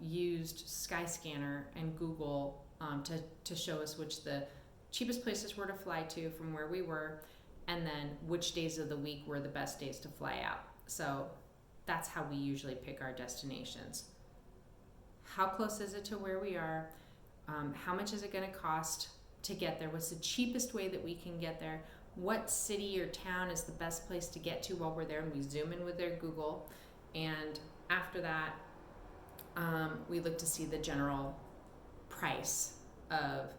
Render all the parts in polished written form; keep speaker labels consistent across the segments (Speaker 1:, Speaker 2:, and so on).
Speaker 1: used Skyscanner and Google to show us which the cheapest places were to fly to from where we were, and then which days of the week were the best days to fly out. So that's how we usually pick our destinations. How close is it to where we are? How much is it going to cost to get there? What's the cheapest way that we can get there? What city or town is the best place to get to while we're there? And we zoom in with their Google. And after that, we look to see the general price of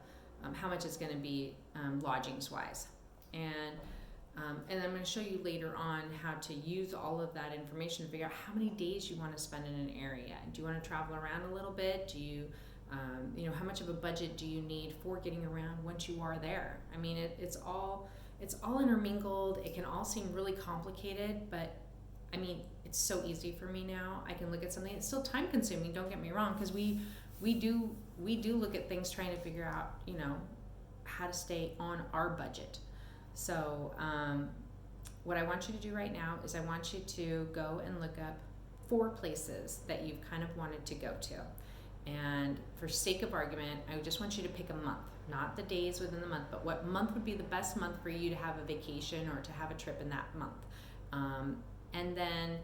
Speaker 1: how much it's going to be lodgings wise. And I'm going to show you later on how to use all of that information to figure out how many days you want to spend in an area. Do you want to travel around a little bit? Do you, how much of a budget do you need for getting around once you are there? I mean, it's all intermingled. It can all seem really complicated, but I mean, it's so easy for me now. I can look at something. It's still time consuming. Don't get me wrong, because we do look at things trying to figure out, how to stay on our budget. So what I want you to do right now is I want you to go and look up 4 places that you've kind of wanted to go to. And for sake of argument, I just want you to pick a month, not the days within the month, but what month would be the best month for you to have a vacation or to have a trip in that month. And then,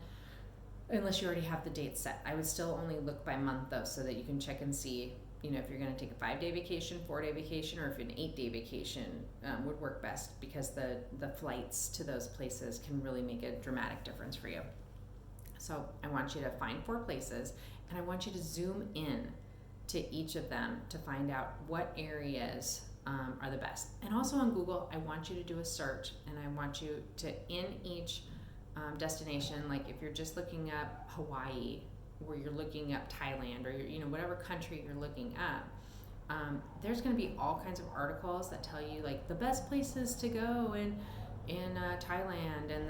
Speaker 1: unless you already have the date set, I would still only look by month though, so that you can check and see, if you're going to take a 5-day vacation, 4-day vacation, or if an 8-day vacation would work best, because the flights to those places can really make a dramatic difference for you. So I want you to find 4 places, and I want you to zoom in to each of them to find out what areas are the best. And also on Google, I want you to do a search, and I want you to, in each destination, like if you're just looking up Hawaii, or you're looking up Thailand, or whatever country you're looking up, there's going to be all kinds of articles that tell you like the best places to go in Thailand, and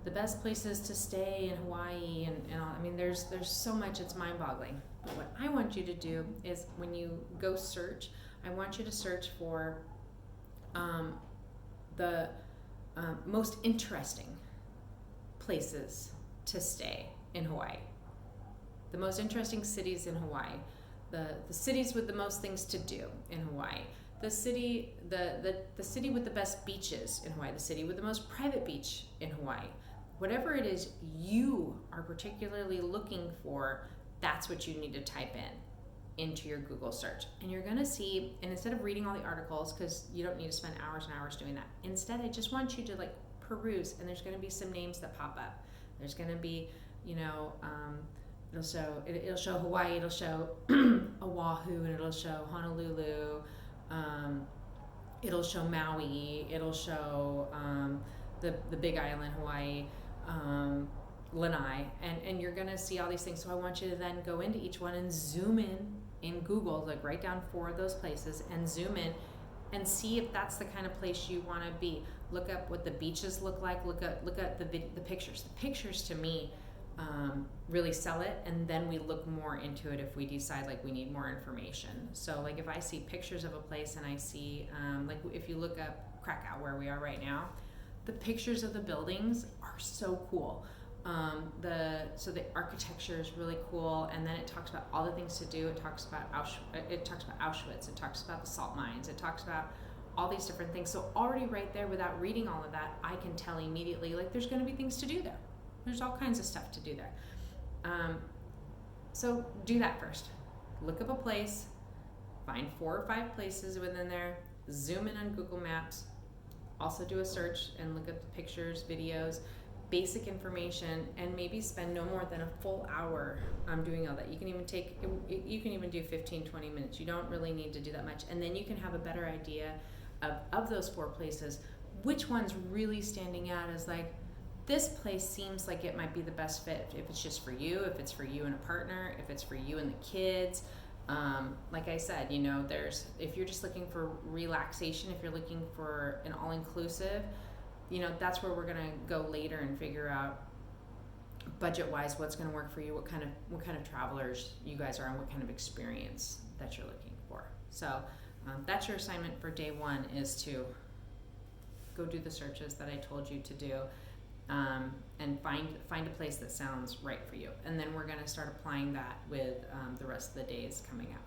Speaker 1: the best places to stay in Hawaii, and all. I mean, there's so much, it's mind-boggling. But what I want you to do is, when you go search, I want you to search for the most interesting places to stay in Hawaii. The most interesting cities in Hawaii, the cities with the most things to do in Hawaii, the city with the best beaches in Hawaii, the city with the most private beach in Hawaii. Whatever it is you are particularly looking for, that's what you need to type into your Google search. And you're going to see, and instead of reading all the articles, because you don't need to spend hours and hours doing that, instead I just want you to peruse, and there's going to be some names that pop up. There's going to be, it'll show Hawaii, it'll show Oahu, and it'll show Honolulu, it'll show Maui, it'll show the Big Island, Hawaii, Lanai, and you're going to see all these things. So I want you to then go into each one and zoom in Google, write down 4 of those places and zoom in and see if that's the kind of place you want to be. Look up what the beaches look like. Look at the pictures. The pictures, to me, really sell it, and then we look more into it if we decide we need more information. So if I see pictures of a place, and I see if you look up Krakow, where we are right now, the pictures of the buildings are so cool. So the architecture is really cool, and then it talks about all the things to do. It talks about Auschwitz. It talks about the salt mines. It talks about all these different things. So already right there, without reading all of that, I can tell immediately there's going to be things to do there. There's all kinds of stuff to do there. So do that first. Look up a place, find 4 or 5 places within there, zoom in on Google Maps, also do a search and look at the pictures, videos, basic information, and maybe spend no more than a full hour doing all that. You can even do 15-20 minutes. You don't really need to do that much, and then you can have a better idea of those 4 places, which one's really standing out as this place seems like it might be the best fit. If it's just for you, if it's for you and a partner, if it's for you and the kids. Like I said, if you're just looking for relaxation, if you're looking for an all-inclusive, that's where we're gonna go later and figure out budget-wise what's gonna work for you, what kind of travelers you guys are, and what kind of experience that you're looking for. So that's your assignment for day 1, is to go do the searches that I told you to do. and find a place that sounds right for you. And then we're going to start applying that with the rest of the days coming up.